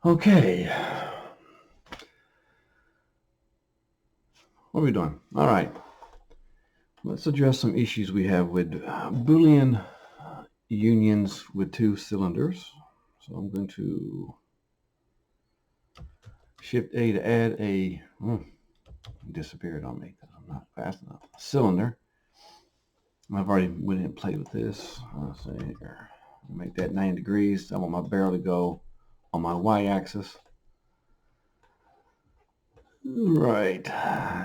Okay, what are we doing? All right, let's address some issues we have with Boolean unions with two cylinders. So I'm going to Shift A to add a, disappeared on me because I'm not fast enough, cylinder. I've already went and played with this. Let's see here. Make that 90 degrees. I want my barrel to go on my y-axis. Right.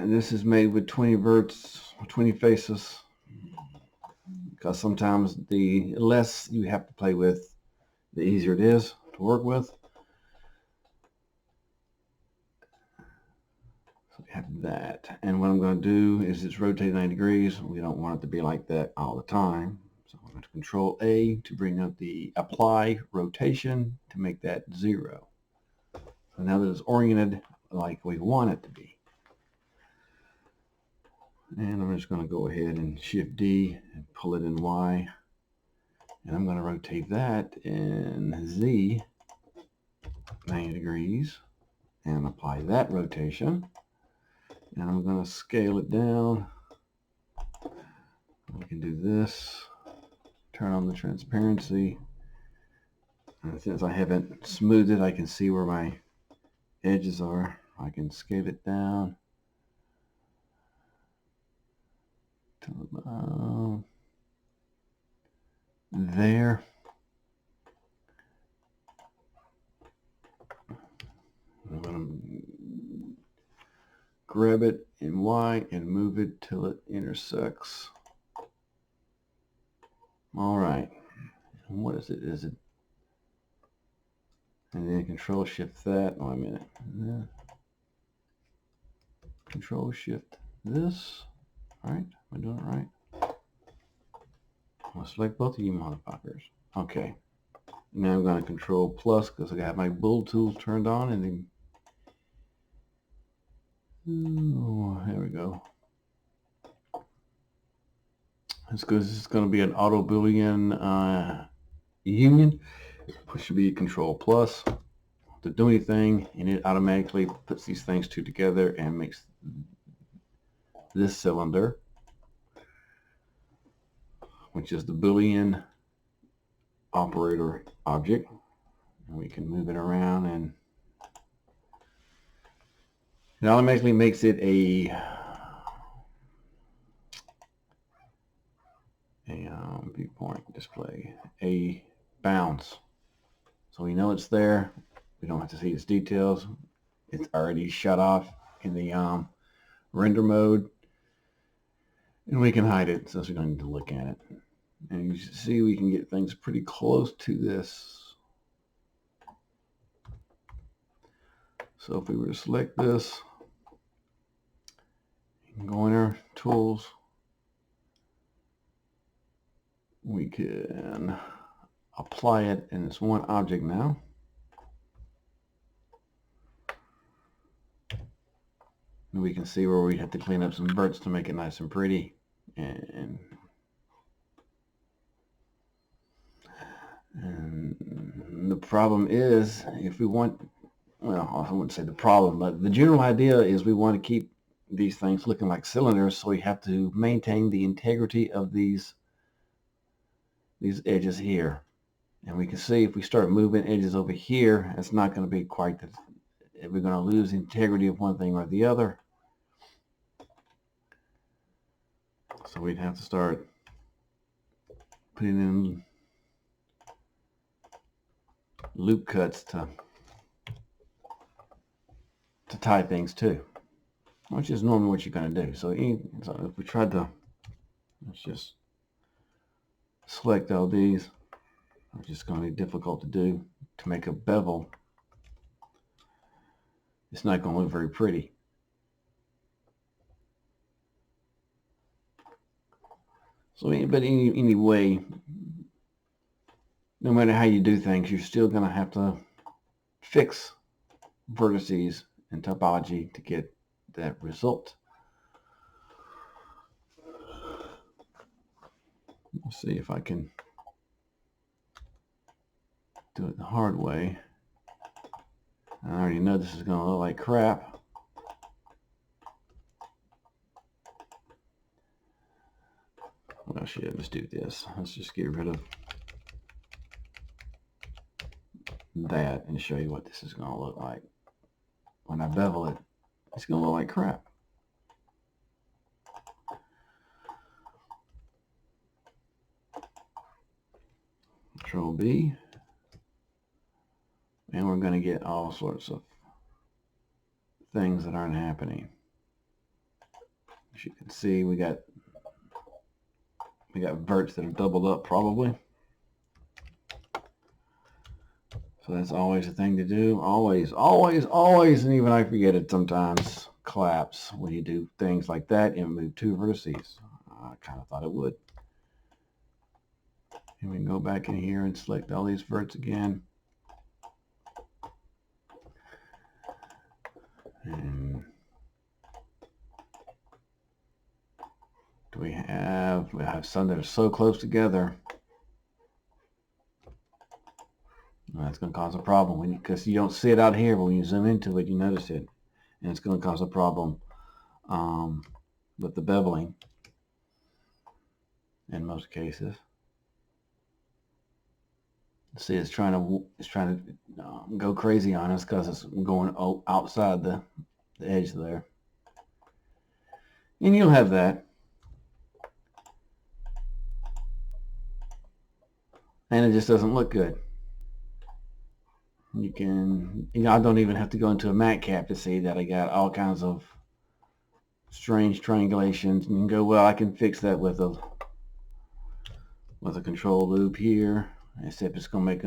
This is made with 20 verts, 20 faces, because sometimes the less you have to play with, the easier it is to work with. So we have that. And what I'm going to do is it's rotate 90 degrees. We don't want it to be like that all the time. So I'm going to Control A to bring up the apply rotation to make that 0. So now that it's oriented like we want it to be. And I'm just going to go ahead and Shift D and pull it in Y. And I'm going to rotate that in Z 90 degrees and apply that rotation. And I'm going to scale it down. We can do this. Turn on the transparency. And since I haven't smoothed it, I can see where my edges are. I can scale it down to about there. I'm going to grab it in Y and move it till it intersects. All right. And what is it? Is it? And then Control Shift that. Oh, a minute. Control Shift this. All right. Am I doing it right? I'll select both of you motherfuckers. Okay. Now I'm going to Control Plus because I have my build tools turned on, and then there we go. It's because this is going to be an auto Boolean union. It should be Control Plus to do anything, and it automatically puts these things two together and makes this cylinder, which is the Boolean operator object. And we can move it around, and it automatically makes it a viewpoint display, a bounce. So we know it's there. We don't have to see its details. It's already shut off in the render mode, and we can hide it since we don't need to look at it. And you see we can get things pretty close to this. So if we were to select this, go in our tools, we can apply it, and it's one object now. And we can see where we have to clean up some verts to make it nice and pretty. And the problem is, if we want, well, I wouldn't say the problem, but the general idea is we want to keep these things looking like cylinders, so we have to maintain the integrity of these edges here. And we can see if we start moving edges over here, it's not going to be quite the, we're going to lose the integrity of one thing or the other. So we'd have to start putting in loop cuts to tie things to, which is normally what you're going to do. So if we tried to, let's just select all these, it's just going to be difficult to do. To make a bevel, it's not going to look very pretty. So, but anyway, no matter how you do things, you're still going to have to fix vertices and topology to get that result. Let's see if I can do it the hard way. I already know this is going to look like crap. Well, shit, let's do this. Let's just get rid of that and show you what this is going to look like. When I bevel it, it's going to look like crap. Control B. And we're going to get all sorts of things that aren't happening. As you can see, we got verts that are doubled up probably. So that's always a thing to do. Always, always, always, and even I forget it sometimes, collapse when you do things like that and move two vertices. I kind of thought it would. And we can go back in here and select all these verts again. And we have some that are so close together. That's going to cause a problem because you don't see it out here, but when you zoom into it, you notice it, and it's going to cause a problem with the beveling in most cases. See, it's trying to go crazy on us because it's going outside the edge there, and you'll have that. And it just doesn't look good. You can, I don't even have to go into a mat cap to see that I got all kinds of strange triangulations. And you can go, well, I can fix that with a control loop here. Except it's going to make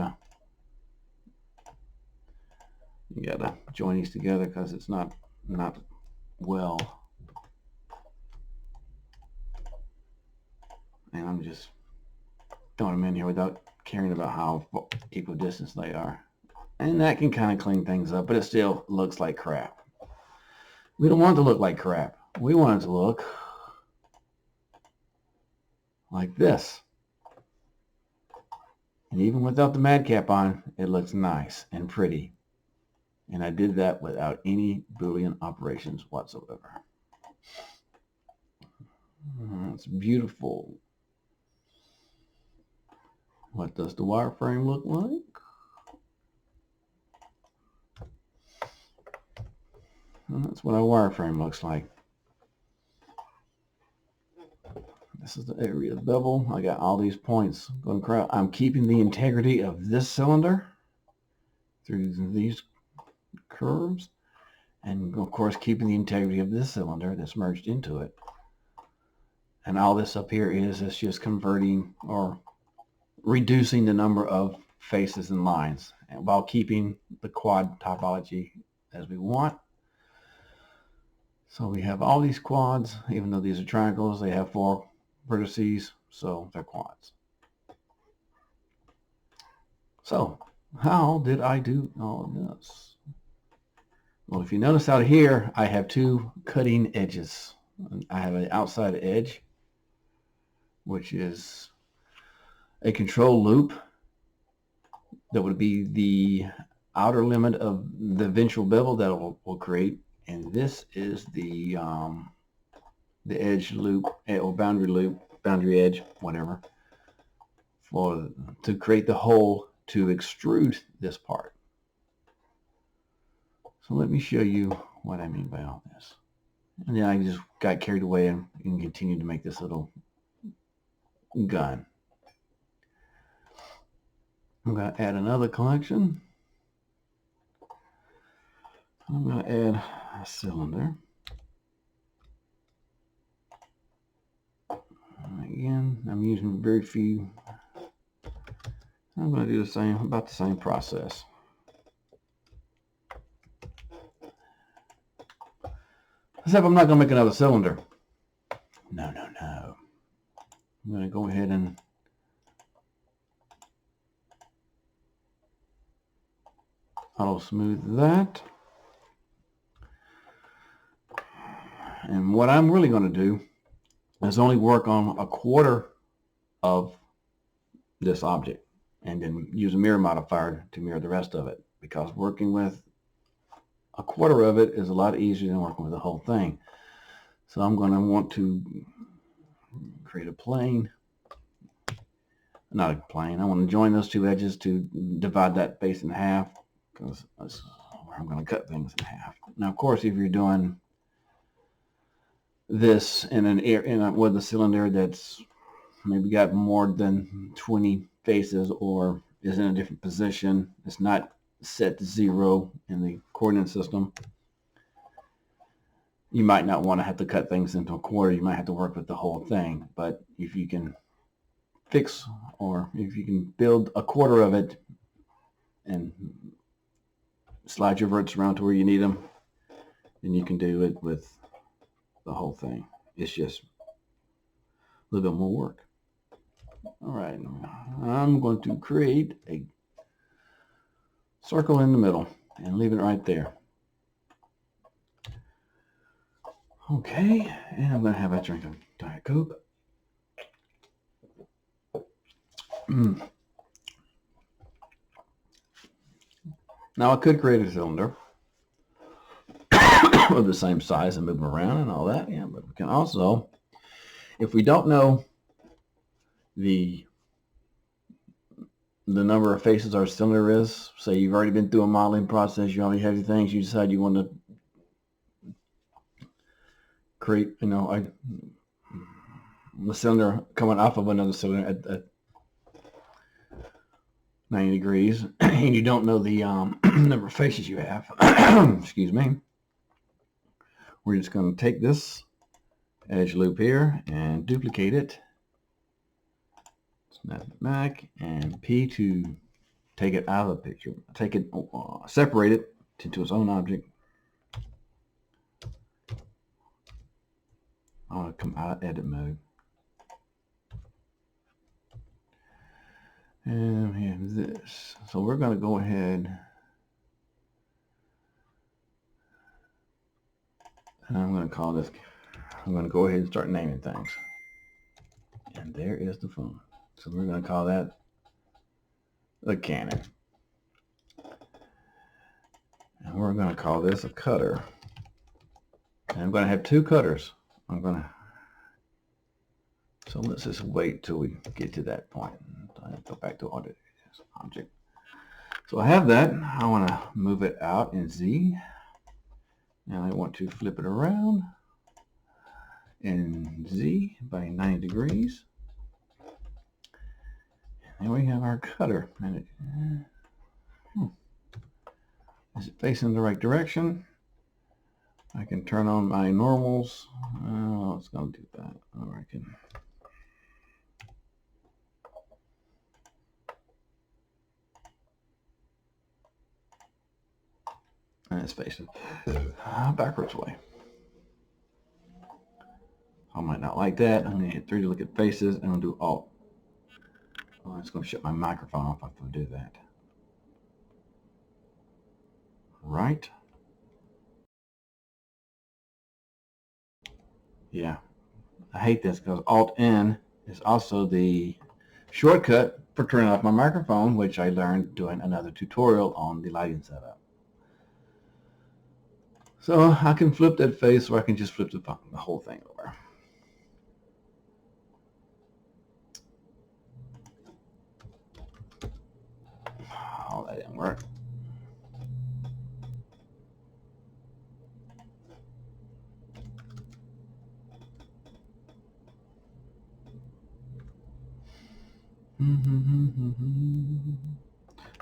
you got to join these together because it's not well. And I'm just throwing them in here without caring about how equidistant they are. And that can kind of clean things up, but it still looks like crap. We don't want it to look like crap. We want it to look like this. And even without the madcap on, it looks nice and pretty. And I did that without any Boolean operations whatsoever. It's beautiful. What does the wireframe look like? And that's what our wireframe looks like. This is the area of bevel. I got all these points going across. I'm keeping the integrity of this cylinder through these curves, and of course keeping the integrity of this cylinder that's merged into it. And all this up here is just converting or reducing the number of faces and lines, and while keeping the quad topology as we want. So we have all these quads, even though these are triangles, they have 4 vertices, so they're quads. So how did I do all of this? Well, if you notice out here, I have 2 cutting edges. I have an outside edge, which is a control loop that would be the outer limit of the ventral bevel that will create, and this is the edge loop or boundary edge, whatever, to create the hole to extrude this part. So let me show you what I mean by all this. And then I just got carried away and continued to make this little gun. I'm going to add another collection. I'm going to add a cylinder. Again, I'm using very few. I'm going to do about the same process. Except I'm not going to make another cylinder. No. I'm going to go ahead and auto smooth that. And what I'm really going to do is only work on a quarter of this object and then use a mirror modifier to mirror the rest of it, because working with a quarter of it is a lot easier than working with the whole thing. So I'm going to want to create a plane. Not a plane. I want to join those two edges to divide that face in half, because that's where I'm going to cut things in half. Now, of course, if you're doing this in with a cylinder that's maybe got more than 20 faces or is in a different position, it's not set to 0 in the coordinate system, you might not want to have to cut things into a quarter. You might have to work with the whole thing. But if you can fix, or if you can build a quarter of it and slide your verts around to where you need them, then you can do it with the whole thing. It's just a little bit more work. All right, I'm going to create a circle in the middle and leave it right there. Okay, and I'm going to have a drink of Diet Coke. Now I could create a cylinder of the same size and move them around and all that, yeah, but we can also, if we don't know the number of faces our cylinder is, say you've already been through a modeling process, you already have your things, you decide you want to create, the cylinder coming off of another cylinder at 90 degrees, and you don't know the number of faces you have, excuse me, we're just going to take this edge loop here and duplicate it, snap it back, and P to take it out of the picture, take it, separate it into its own object. I want to come out of edit mode. And we have this. So we're going to go ahead and I'm going to call this, I'm going to go ahead and start naming things. And there is the phone. So we're going to call that the cannon. And we're going to call this a cutter. And I'm going to have two cutters. So let's just wait till we get to that point. I have to go back to audit object. So I have that. I want to move it out in Z. And I want to flip it around in Z by 90 degrees. And we have our cutter. And is it facing the right direction? I can turn on my normals. Oh, it's going to do that. Or I can. And it's facing backwards way. I might not like that. I'm going to hit 3 to look at faces, and I'll do Alt. Oh, it's going to shut my microphone off if I do that. Right. Yeah. I hate this because Alt-N is also the shortcut for turning off my microphone, which I learned doing another tutorial on the lighting setup. So I can flip that face, or I can just flip the whole thing over. Oh, that didn't work.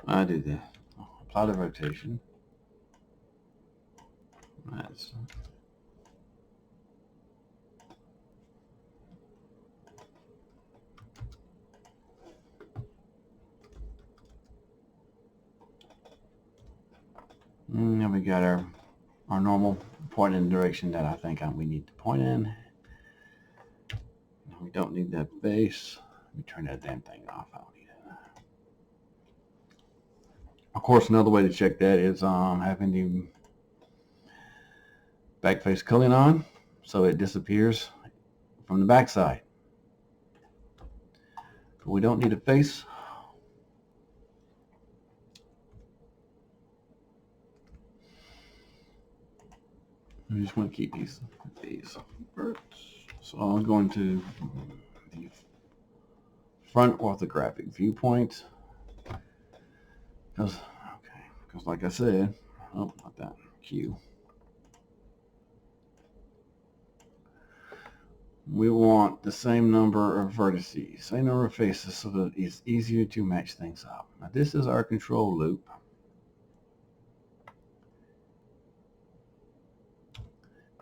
I do this. Apply the rotation. That's and we got our normal point in the direction that I think we need to point in. We don't need that base. Let me turn that damn thing off. I don't need it. Of course, another way to check that is having the back face culling on, so it disappears from the back side. But we don't need a face. I just want to keep these. So I'm going to the front orthographic viewpoint. Because like I said, oh, not that, Q. We want the same number of vertices, same number of faces, so that it's easier to match things up. Now this is our control loop.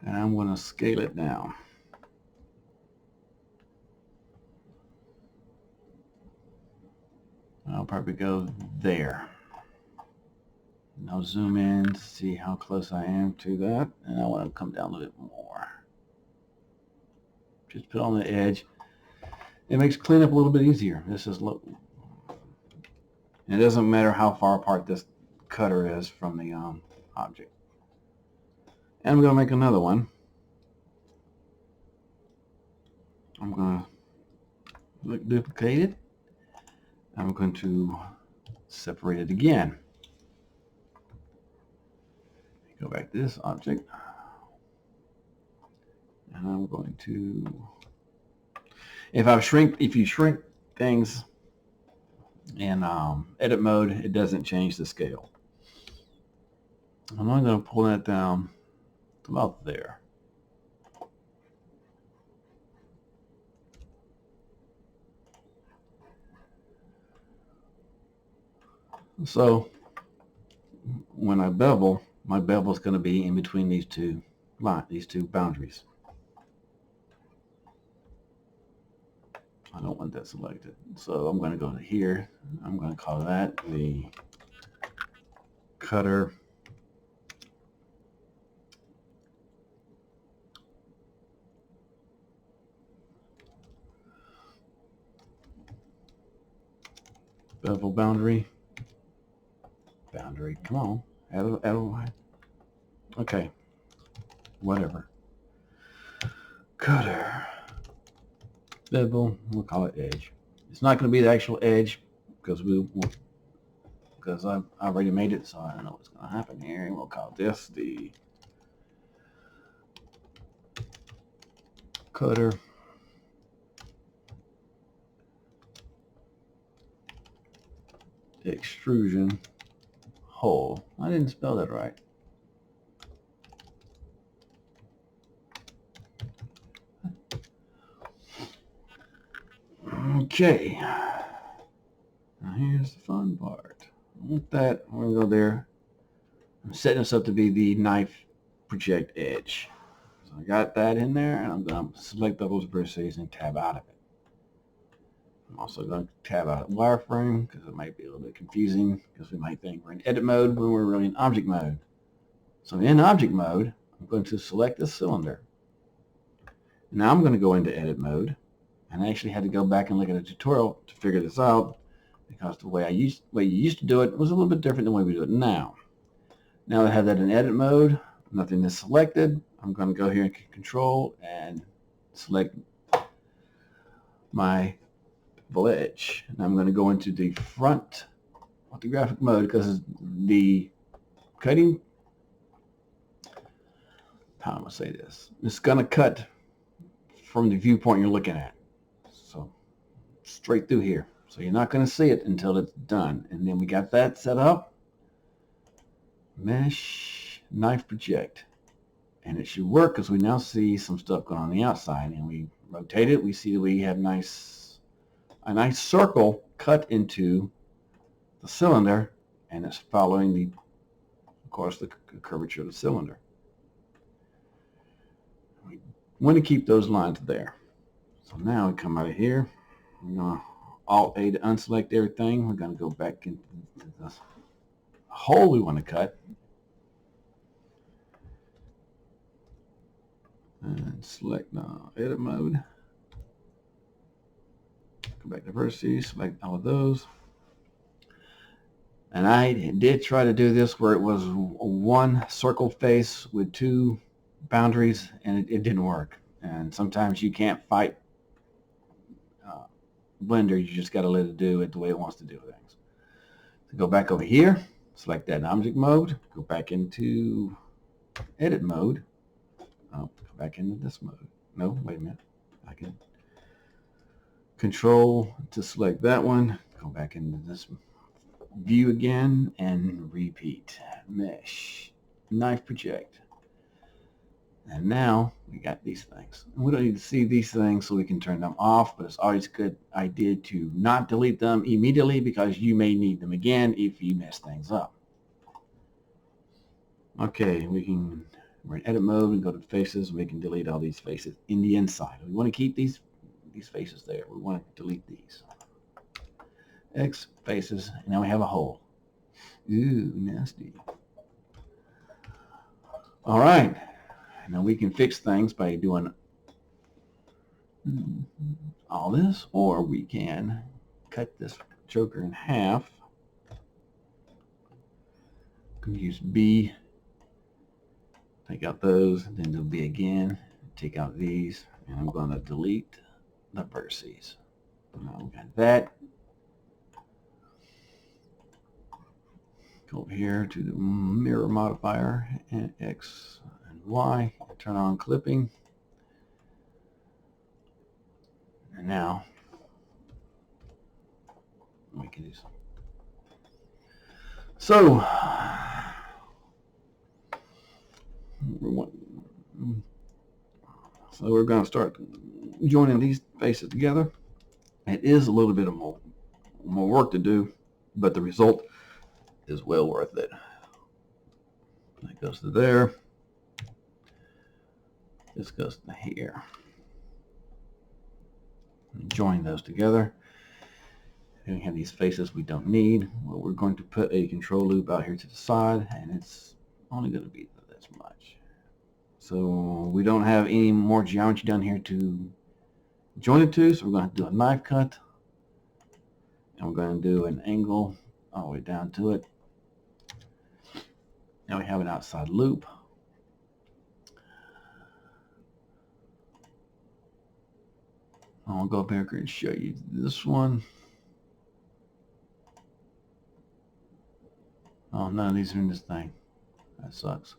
And I'm going to scale it down. I'll probably go there. And I'll zoom in to see how close I am to that. And I want to come down a little bit more. Just put on the edge. It makes cleanup a little bit easier. This is look. It doesn't matter how far apart this cutter is from the object. And I'm going to make another one. I'm going to duplicate it. I'm going to separate it again. Go back to this object. And I'm going to, if you shrink things in edit mode, it doesn't change the scale. I'm only going to pull that down to about there. So when I bevel, my bevel is going to be in between these two boundaries. I don't want that selected. So I'm going to go to here. I'm going to call that the cutter bevel boundary. Come on. Add a line. Okay. Whatever. Cutter. Bevel. We'll call it edge. It's not going to be the actual edge because I already made it, so I don't know what's going to happen here. And we'll call this the cutter extrusion hole. I didn't spell that right. Okay. Now here's the fun part. With that, I'm going to go there. I'm setting this up to be the Knife Project edge. So I got that in there, and I'm going to select those vertices and tab out of it. I'm also going to tab out wireframe because it might be a little bit confusing because we might think we're in edit mode when we're really in object mode. So in object mode, I'm going to select the cylinder. Now I'm going to go into edit mode, and I actually had to go back and look at a tutorial to figure this out because the way you used to do it was a little bit different than the way we do it now. Now that I have that in edit mode, nothing is selected. I'm going to go here and control and select my edge. And I'm going to go into the front orthographic mode because the cutting, how am I going to say this? It's going to cut from the viewpoint you're looking at. So straight through here. So you're not going to see it until it's done. And then we got that set up. Mesh Knife Project. And it should work because we now see some stuff going on the outside. And we rotate it. We see that we have a nice circle cut into the cylinder. And it's following of course, the curvature of the cylinder. We want to keep those lines there. So now we come out of here. We're going to Alt-A to unselect everything. We're going to go back into the hole we want to cut. And select edit mode. Go back to vertices, select all of those. And I did try to do this where it was one circle face with two boundaries, and it didn't work. And sometimes you can't fight Blender. You just got to let it do it the way it wants to do things. So go back over here, select that in object mode, go back into edit mode, Oh, go back into this mode. No, wait a minute. I can control to select that one. Go back into this view again and repeat. Mesh, Knife Project. And now we got these things. We don't need to see these things so we can turn them off, but it's always a good idea to not delete them immediately because you may need them again if you mess things up. Okay, we're in edit mode, we go to faces, we can delete all these faces in the inside. We want to keep these faces there. We want to delete these. X faces, and now we have a hole. Ooh, nasty. All right. Now we can fix things by doing all this, or we can cut this joker in half. Can use B, take out those, then do B again, take out these, and I'm going to delete the vertices. Now we got that. Go over here to the mirror modifier and X and Y, turn on clipping. And now we can do so. So we're going to start joining these faces together. It is a little bit of more work to do, but the result is well worth it. That goes to there. This goes to here. Join those together. And we have these faces we don't need. Well, we're going to put a control loop out here to the side, and it's only going to be this much. So we don't have any more geometry down here to join it to, so we're going to do a knife cut, and we're going to do an angle all the way down to it. Now we have an outside loop. I'll go back here and show you this one. Oh, none of these are in this thing. That sucks.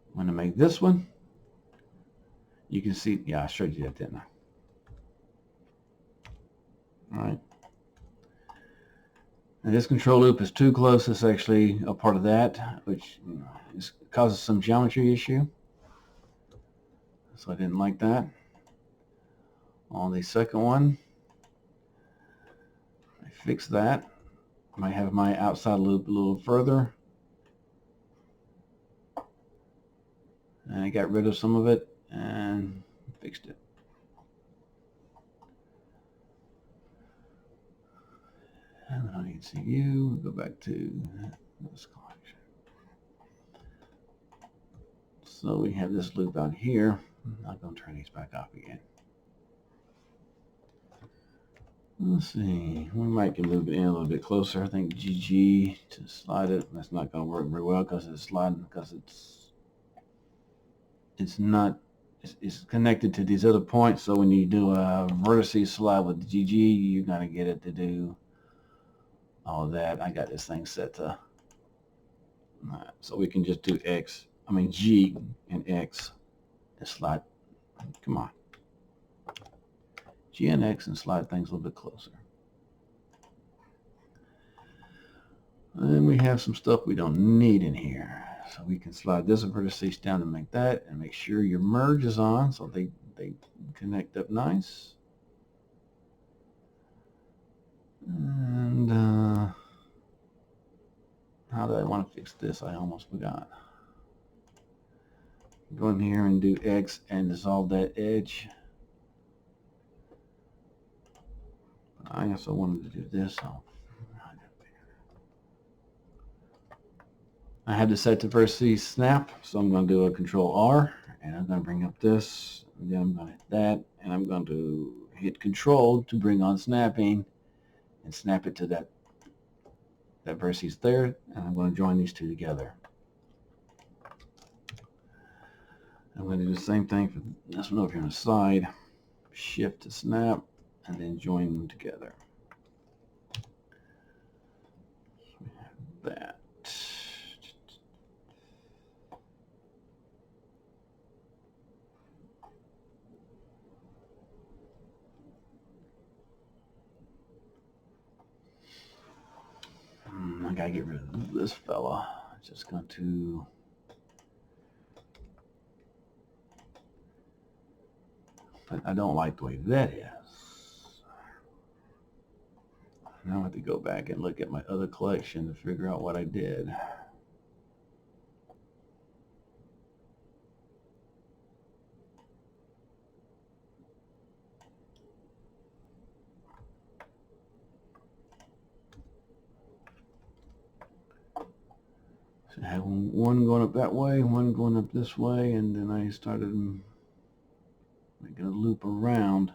I'm going to make this one. You can see, yeah, I showed you that, didn't I? All right. And this control loop is too close. It's actually a part of that, which causes some geometry issue. So I didn't like that. On the second one, I fixed that. I might have my outside loop a little further. And I got rid of some of it and fixed it. And I can see you. Go back to this collection. So we have this loop out here. I'm not going to turn these back off again. Let's see. We might can move it in a little bit closer. I think GG to slide it. That's not going to work very well because it's sliding, because it's connected to these other points. So when you do a vertices slide with the GG, you're going to get it to do all of that. I got this thing set to, so we can just do G and X and slide. Come on. G and X and slide things a little bit closer. And then we have some stuff we don't need in here. So we can slide this vertices down to make that, and make sure your merge is on so they connect up nice. And how do I want to fix this? I almost forgot. Go in here and do X and dissolve that edge. I also wanted to do this. I had to set the vertices snap, so I'm going to do a Control R, and I'm going to bring up this, and then I'm going to hit that, and I'm going to hit Control to bring on snapping, and snap it to that vertices there, and I'm going to join these two together. I'm going to do the same thing for this one over here on the side. shift to snap, and then join them together. So we have that. I gotta get rid of this fella. Just going to but I don't like the way that is. Now I have to go back and look at my other collection to figure out what I did. So I had one going up that way, one going up this way, and then I started making a loop around.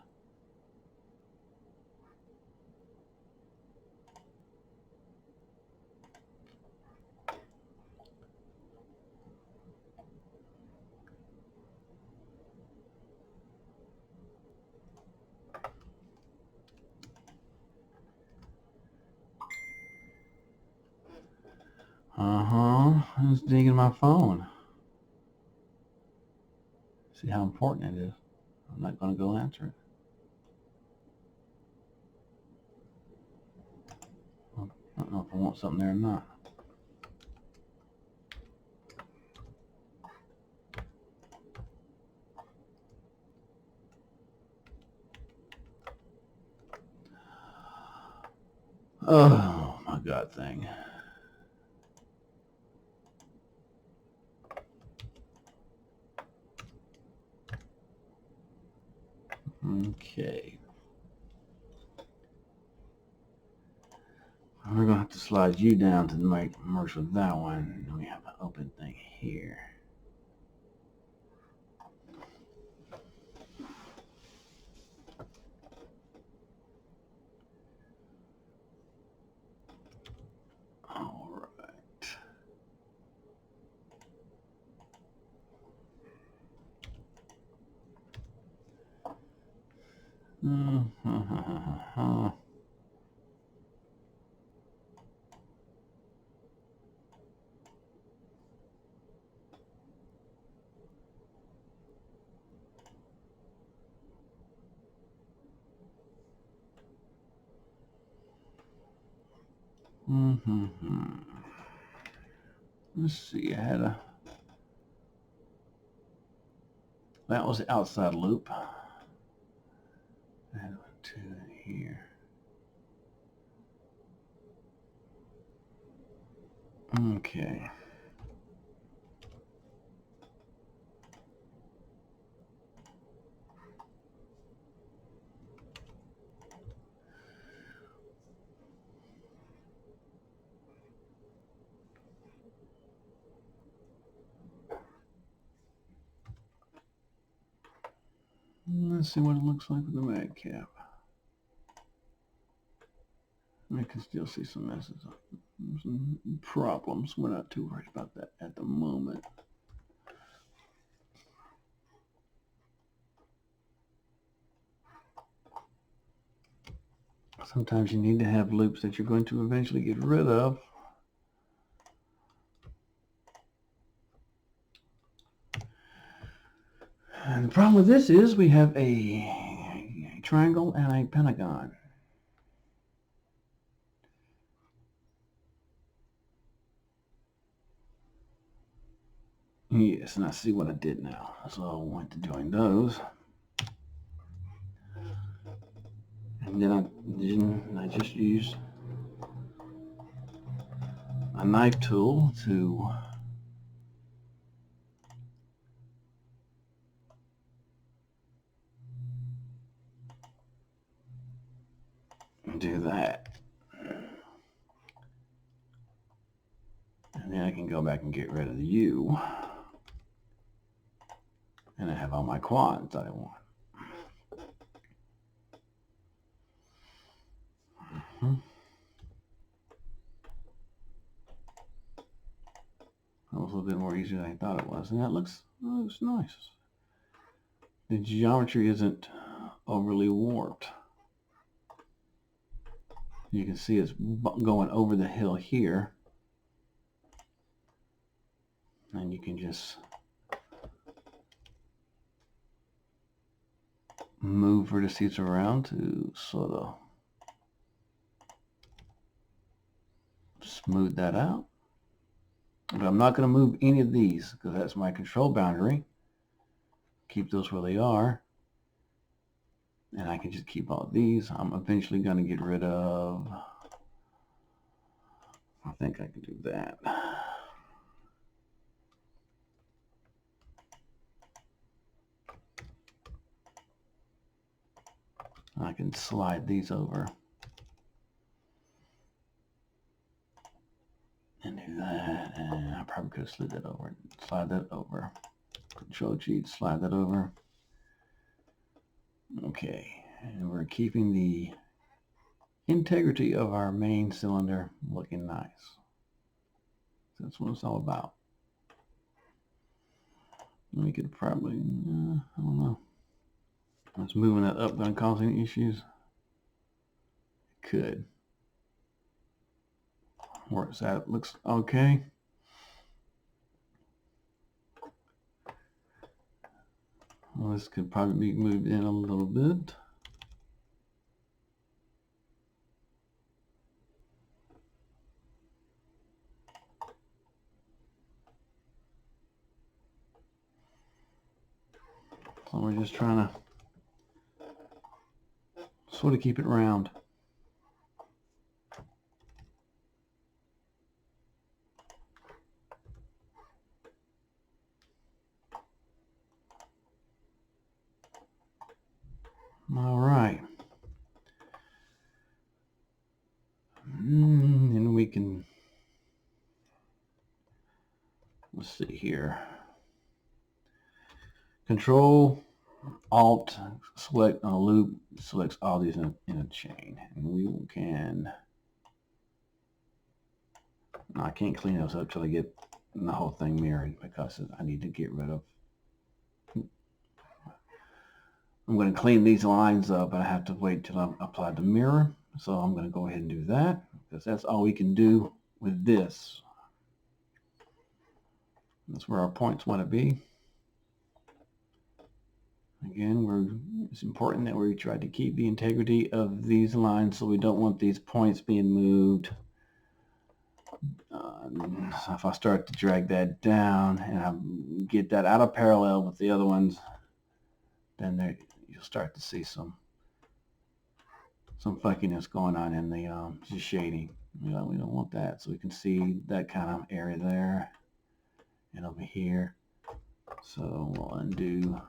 I was digging my phone. See how important it is. I'm not going to go answer it. I don't know if I want something there or not. Oh my God thing. Okay. We're going to have to slide you down to merge with that one. And we have an open thing here. All right. Let's see, that was the outside loop. I had one, two here. Okay. Let's see what it looks like with the mag cap. I can still see some messes, some problems. We're not too worried about that at the moment. Sometimes you need to have loops that you're going to eventually get rid of. And the problem with this is we have a triangle and a pentagon. Yes, and I see what I did now. So I went to join those. And then I just used a knife tool to do that. And then I can go back and get rid of the U. And I have all my quads that I want. That was a little bit more easier than I thought it was. And that looks nice. The geometry isn't overly warped. You can see it's going over the hill here. And you can just move vertices around to sort of smooth that out. But I'm not going to move any of these because that's my control boundary. Keep those where they are. And I can just keep all these. I'm eventually going to get rid of, I think I can do that. I can slide these over and do that. And I probably could have slid that over. Slide that over. Control G, slide that over. Okay, and we're keeping the integrity of our main cylinder looking nice. That's what it's all about. We could probably, I don't know. Is moving that up going to cause any issues? It could. Where's that? Looks okay. Well, this could probably be moved in a little bit. So we're just trying to sort of keep it round. All right. And we can, let's see here. Control Alt, select on a loop, selects all these in a chain. And we can, I can't clean those up till I get the whole thing mirrored because I need to get rid of, I'm going to clean these lines up, but I have to wait till I apply the mirror. So I'm going to go ahead and do that because that's all we can do with this. That's where our points want to be. Again, it's important that we try to keep the integrity of these lines, so we don't want these points being moved. So if I start to drag that down and I get that out of parallel with the other ones, then you'll start to see some fuckiness going on in the shading. We don't want that, so we can see that kind of area there and over here. So we'll undo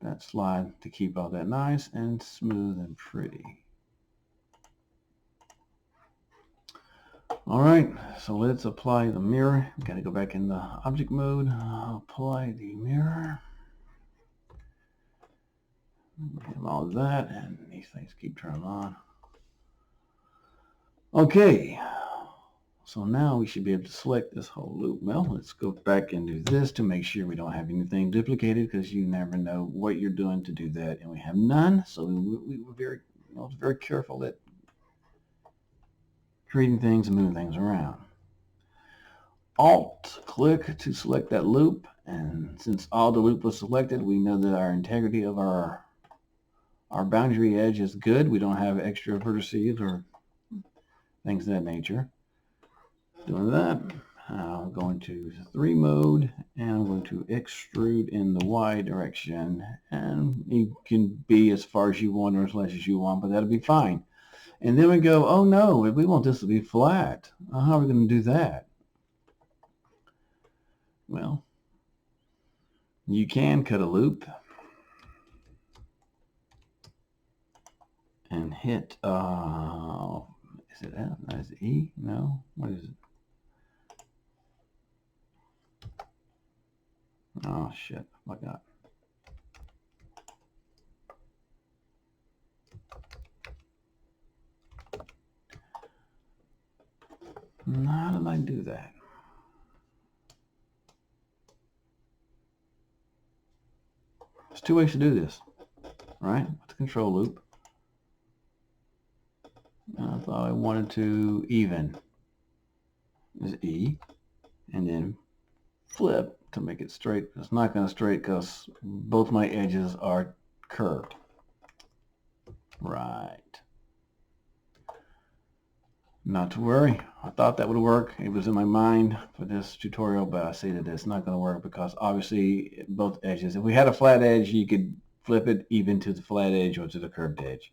that slide to keep all that nice and smooth and pretty. All right, so let's apply the mirror. We've got to go back in the object mode. Apply the mirror. Have all of that, and these things keep turning on. Okay, so now we should be able to select this whole loop. Well, let's go back and do this to make sure we don't have anything duplicated, because you never know what you're doing to do that, and we have none. So we were very careful at creating things and moving things around. Alt click to select that loop, and since all the loop was selected, we know that our integrity of our boundary edge is good. We don't have extra vertices or things of that nature. Doing that, I'm going to 3 mode, and I'm going to extrude in the Y direction, and you can be as far as you want or as less as you want, but that'll be fine. And then we go, oh no, we want this to be flat. How are we going to do that? Well, you can cut a loop and hit, is it F? No, is it E? No, what is it? Oh shit, I forgot. How did I do that? There's 2 ways to do this. right? With the control loop. I thought I wanted to even is E, and then flip to make it straight. It's not going to straight because both my edges are curved. Right. Not to worry. I thought that would work. It was in my mind for this tutorial, but I see that it's not going to work because obviously both edges, if we had a flat edge, you could flip it even to the flat edge or to the curved edge.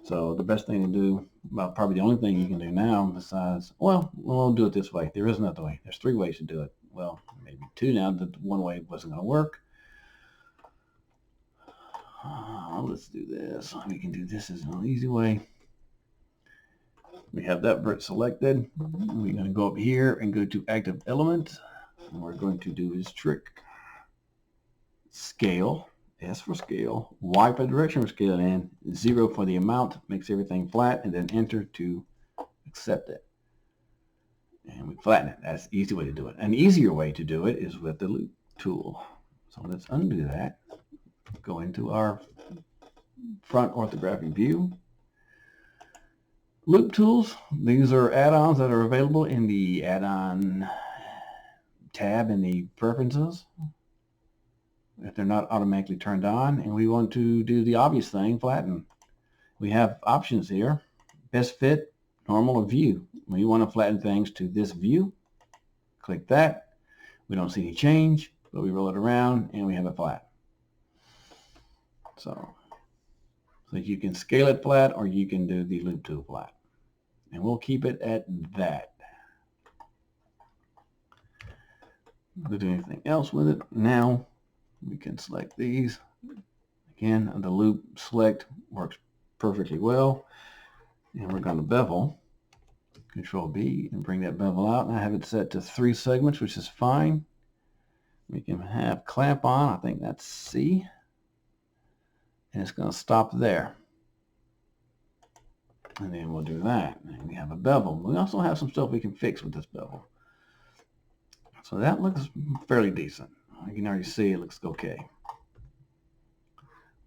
So the best thing to do, well, probably the only thing you can do now besides, well, we'll do it this way. There is another way. There's 3 ways to do it. Well, maybe 2 now. That one way wasn't going to work. Let's do this. We can do this as an easy way. We have that vert selected. We're going to go up here and go to active element. And we're going to do his trick. Scale, S for scale, Y for direction for scale, and 0 for the amount. Makes everything flat, and then enter to accept it. And we flatten it. That's the easy way to do it. An easier way to do it is with the loop tool. So let's undo that. Go into our front orthographic view. Loop tools, these are add-ons that are available in the add-on tab in the preferences if they're not automatically turned on, and we want to do the obvious thing, flatten. We have options here, best fit, normal, or view. We want to flatten things to this view. Click that. We don't see any change, but we roll it around and we have it flat. So you can scale it flat or you can do the loop tool flat. And we'll keep it at that. We'll do anything else with it. Now we can select these. Again, the loop select works perfectly well. And we're going to bevel. Control B and bring that bevel out. And I have it set to 3 segments, which is fine. We can have clamp on. I think that's C. And it's going to stop there. And then we'll do that. And we have a bevel. We also have some stuff we can fix with this bevel. So that looks fairly decent. You can already see it looks okay.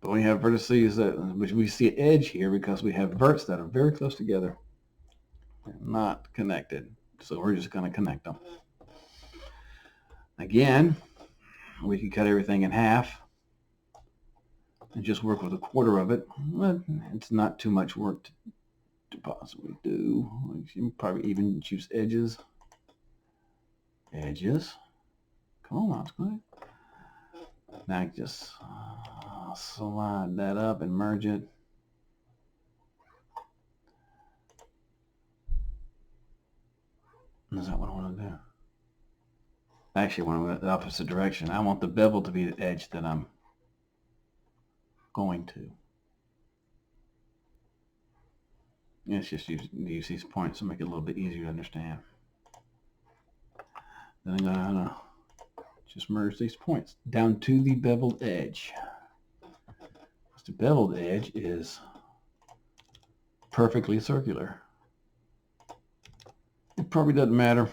But we have vertices which we see an edge here because we have verts that are very close together. They're not connected. So we're just going to connect them. Again, we can cut everything in half and just work with 1/4 of it. But it's not too much work to possibly do. You can probably even choose edges. Edges. Come on, that's good. Now just slide that up and merge it. Is that what I want to do? Actually, I want to go the opposite direction. I want the bevel to be the edge that I'm going to. Let's just use these points to make it a little bit easier to understand. Then I'm going to just merge these points down to the beveled edge. The beveled edge is perfectly circular. It probably doesn't matter.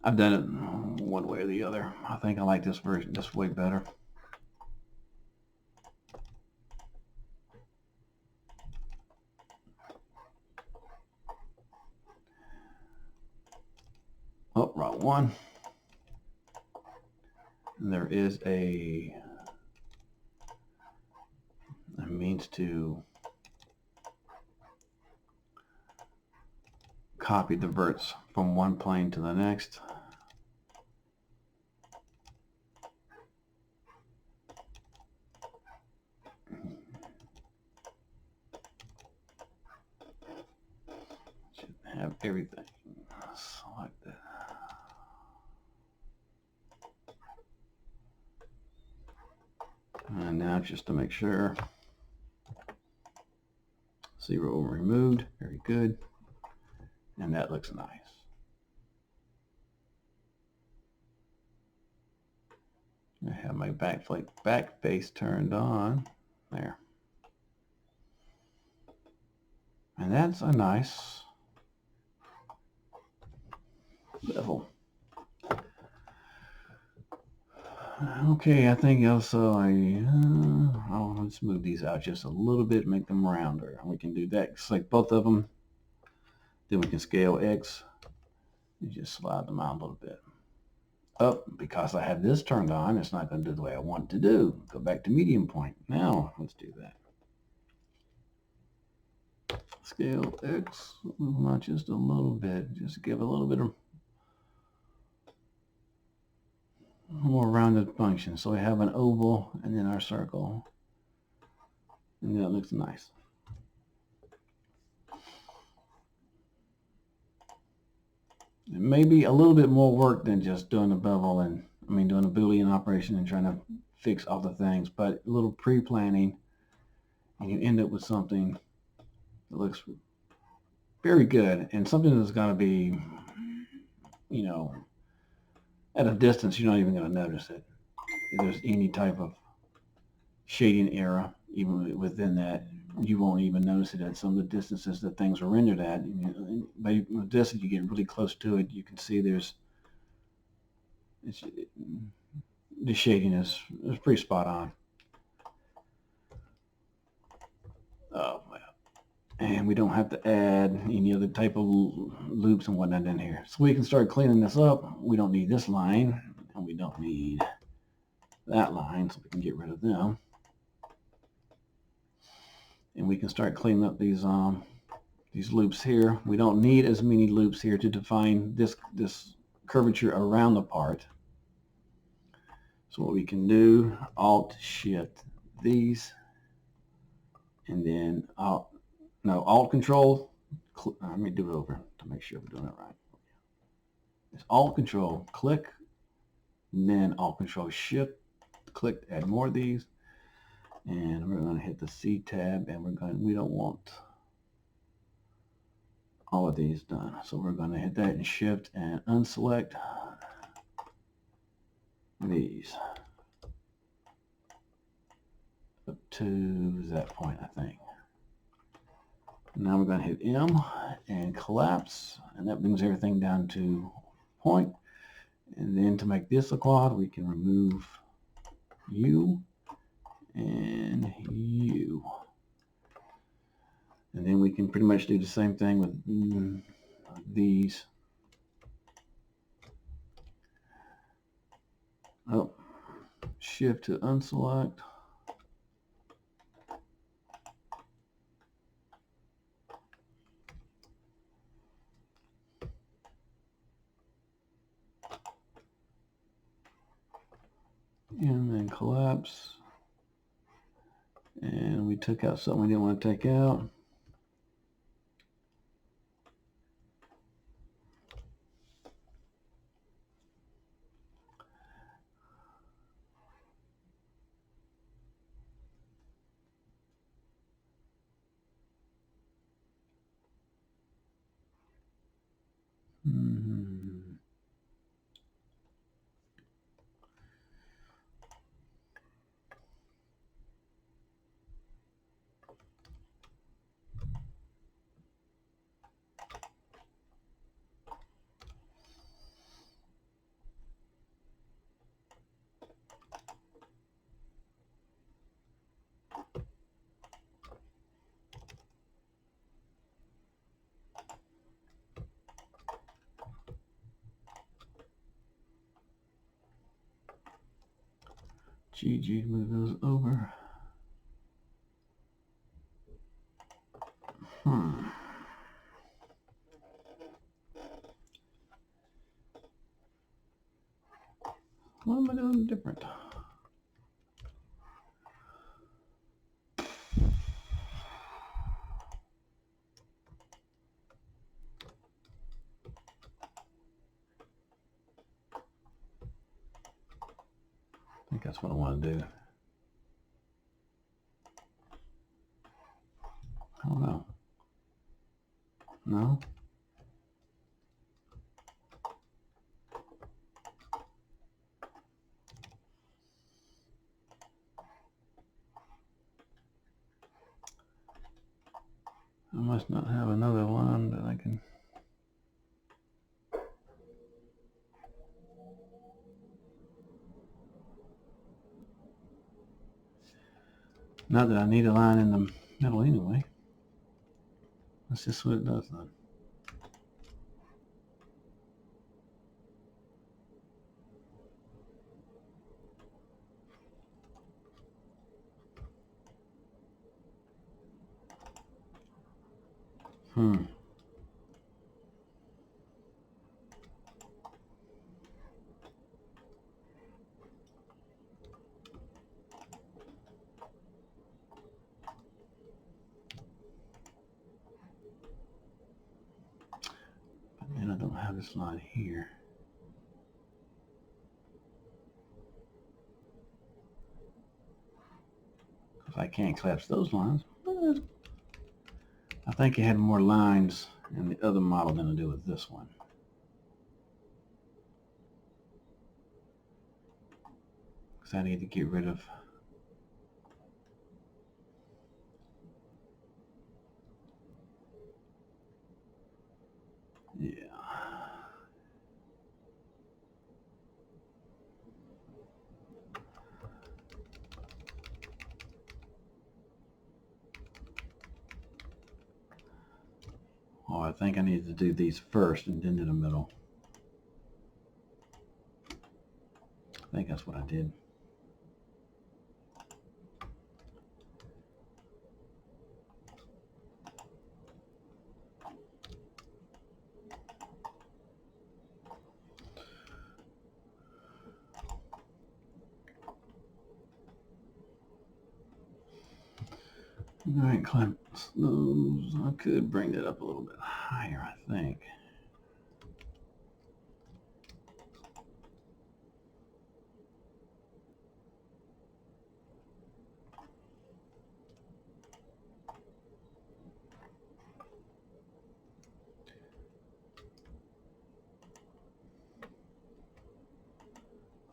I've done it one way or the other. I think I like this version this way better. Oh, wrong one. And there is a means to copy the verts from one plane to the next. Should have everything selected. And now just to make sure, 0 removed, very good. And that looks nice. I have my back face turned on there. And that's a nice bevel. Okay, I think also let's move these out just a little bit, make them rounder. We can do that, select both of them. Then we can scale X and just slide them out a little bit. Oh, because I have this turned on, it's not going to do the way I want it to do. Go back to medium point. Now, let's do that. Scale X, move them out just a little bit. Just give a little bit of more rounded function. So we have an oval and then our circle. And that looks nice. It may be a little bit more work than just doing a bevel and, doing a Boolean operation and trying to fix all the things, but a little pre-planning and you end up with something that looks very good and something that's going to be, at a distance, you're not even going to notice it. If there's any type of shading error, even within that, you won't even notice it at some of the distances that things are rendered at. By the distance you get really close to it, you can see the shading is pretty spot on. Oh, well. And we don't have to add any other type of loops and whatnot in here. So we can start cleaning this up. We don't need this line, and we don't need that line, so we can get rid of them. And we can start cleaning up these loops here. We don't need as many loops here to define this curvature around the part. So what we can do, Alt Shift these, and then Alt Control. Let me do it over to make sure we're doing it right. It's Alt Control click, and then Alt Control Shift click to add more of these. And we're going to hit the C tab, and we don't want all of these done. So we're going to hit that and Shift and unselect these up to that point, I think. Now we're going to hit M and collapse, and that brings everything down to point. And then to make this a quad, we can remove U and U. And then we can pretty much do the same thing with these. Oh, Shift to unselect. And then collapse. And we took out something we didn't want to take out. GG, move those over. What am I doing different? I think that's what I want to do. I don't know. No? I must not have another line that I can... Not that I need a line in the middle anyway. That's just what it does then. And I don't have this line here. Because I can't collapse those lines. But I think it had more lines in the other model than to do with this one. Because I need to get rid of Oh, I think I need to do these first and then to the middle. I think that's what I did. All right, clamp those. I could bring that up a little bit higher, I think.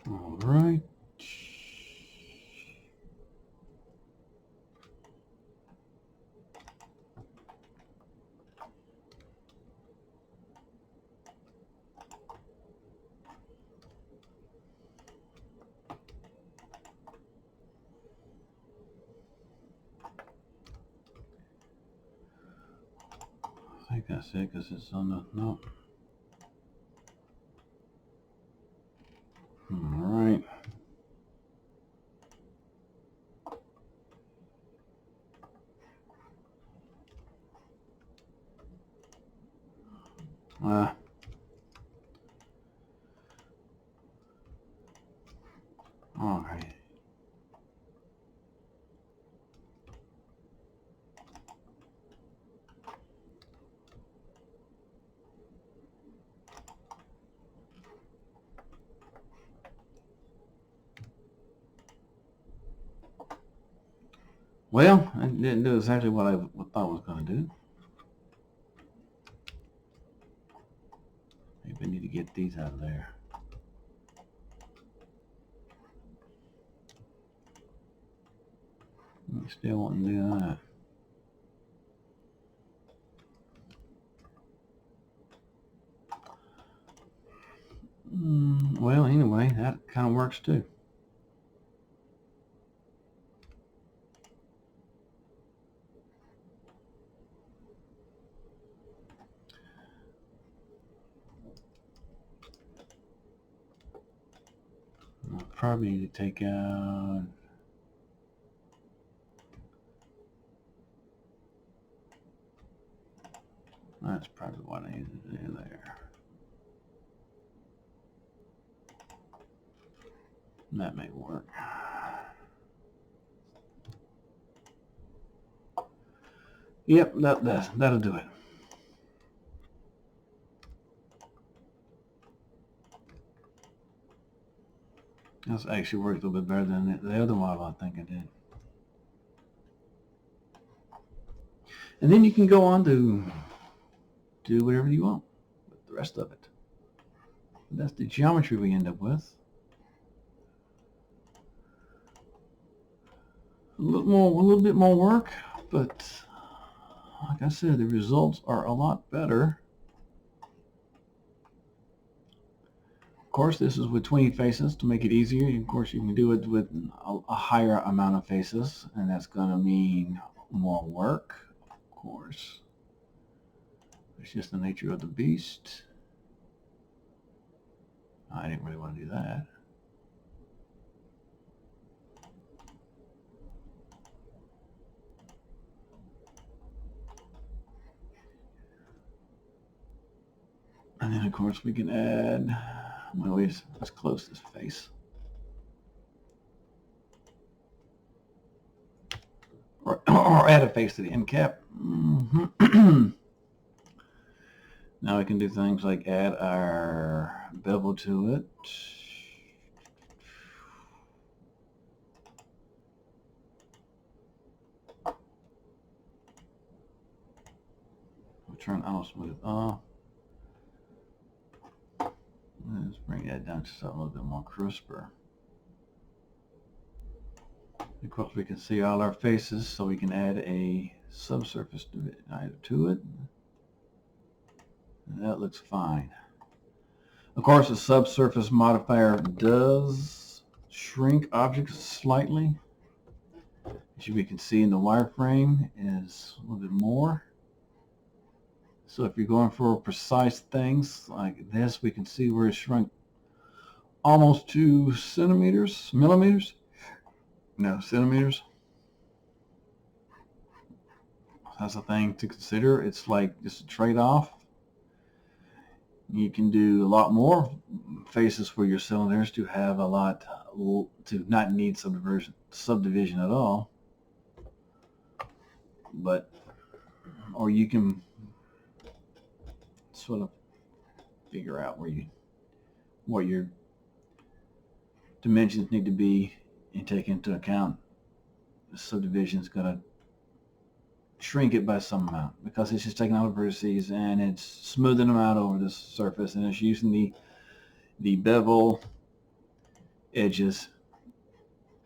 All right. I think that's it because it's on the, no. All right. All right. Well, I didn't do exactly what I thought I was going to do. Maybe I need to get these out of there. I still want to do that. Well, anyway, that kind of works too. I'll probably need to take out. That's probably what I need to do there. That may work. Yep, that'll do it. That's actually worked a little bit better than the other model I think I did. And then you can go on to do whatever you want with the rest of it. But that's the geometry we end up with. A little bit more work, but like I said, the results are a lot better course, this is with 20 faces to make it easier. Of course, you can do it with a higher amount of faces, and that's going to mean more work, of course. It's just the nature of the beast. I didn't really want to do that. And then, of course, we can add, well, let's close this face. Or add a face to the end cap. Now we can do things like add our bevel to it. We'll turn auto smooth off. Let's bring that down to something a little bit more crisper. Of course, we can see all our faces, so we can add a subsurface to it. And that looks fine. Of course, the subsurface modifier does shrink objects slightly. As we can see in the wireframe, is a little bit more. So if you're going for precise things like this, we can see where it shrunk almost to millimeters. No, centimeters. That's a thing to consider. It's like just a trade-off. You can do a lot more faces for your cylinders to have a lot, to not need subdivision at all. But, or you can sort of figure out what your dimensions need to be and take into account the subdivision is going to shrink it by some amount, because it's just taking all the vertices and it's smoothing them out over this surface, and it's using the bevel edges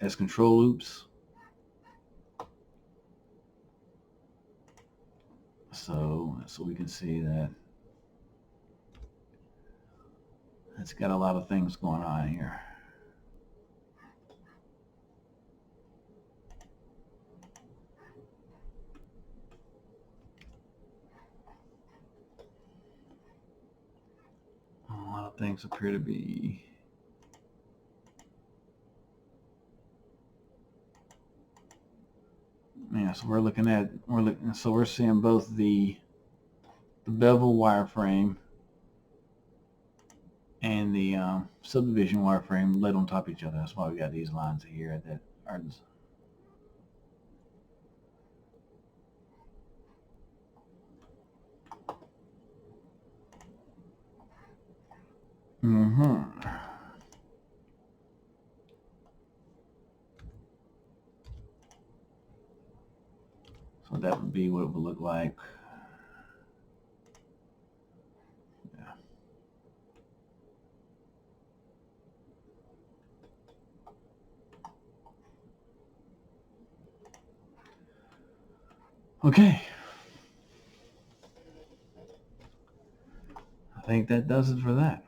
as control loops. So we can see that it's got a lot of things going on here. A lot of things appear to be so we're seeing both the bevel wireframe and the subdivision wireframe laid on top of each other. That's why we got these lines here that are So that would be what it would look like. Yeah. Okay. I think that does it for that.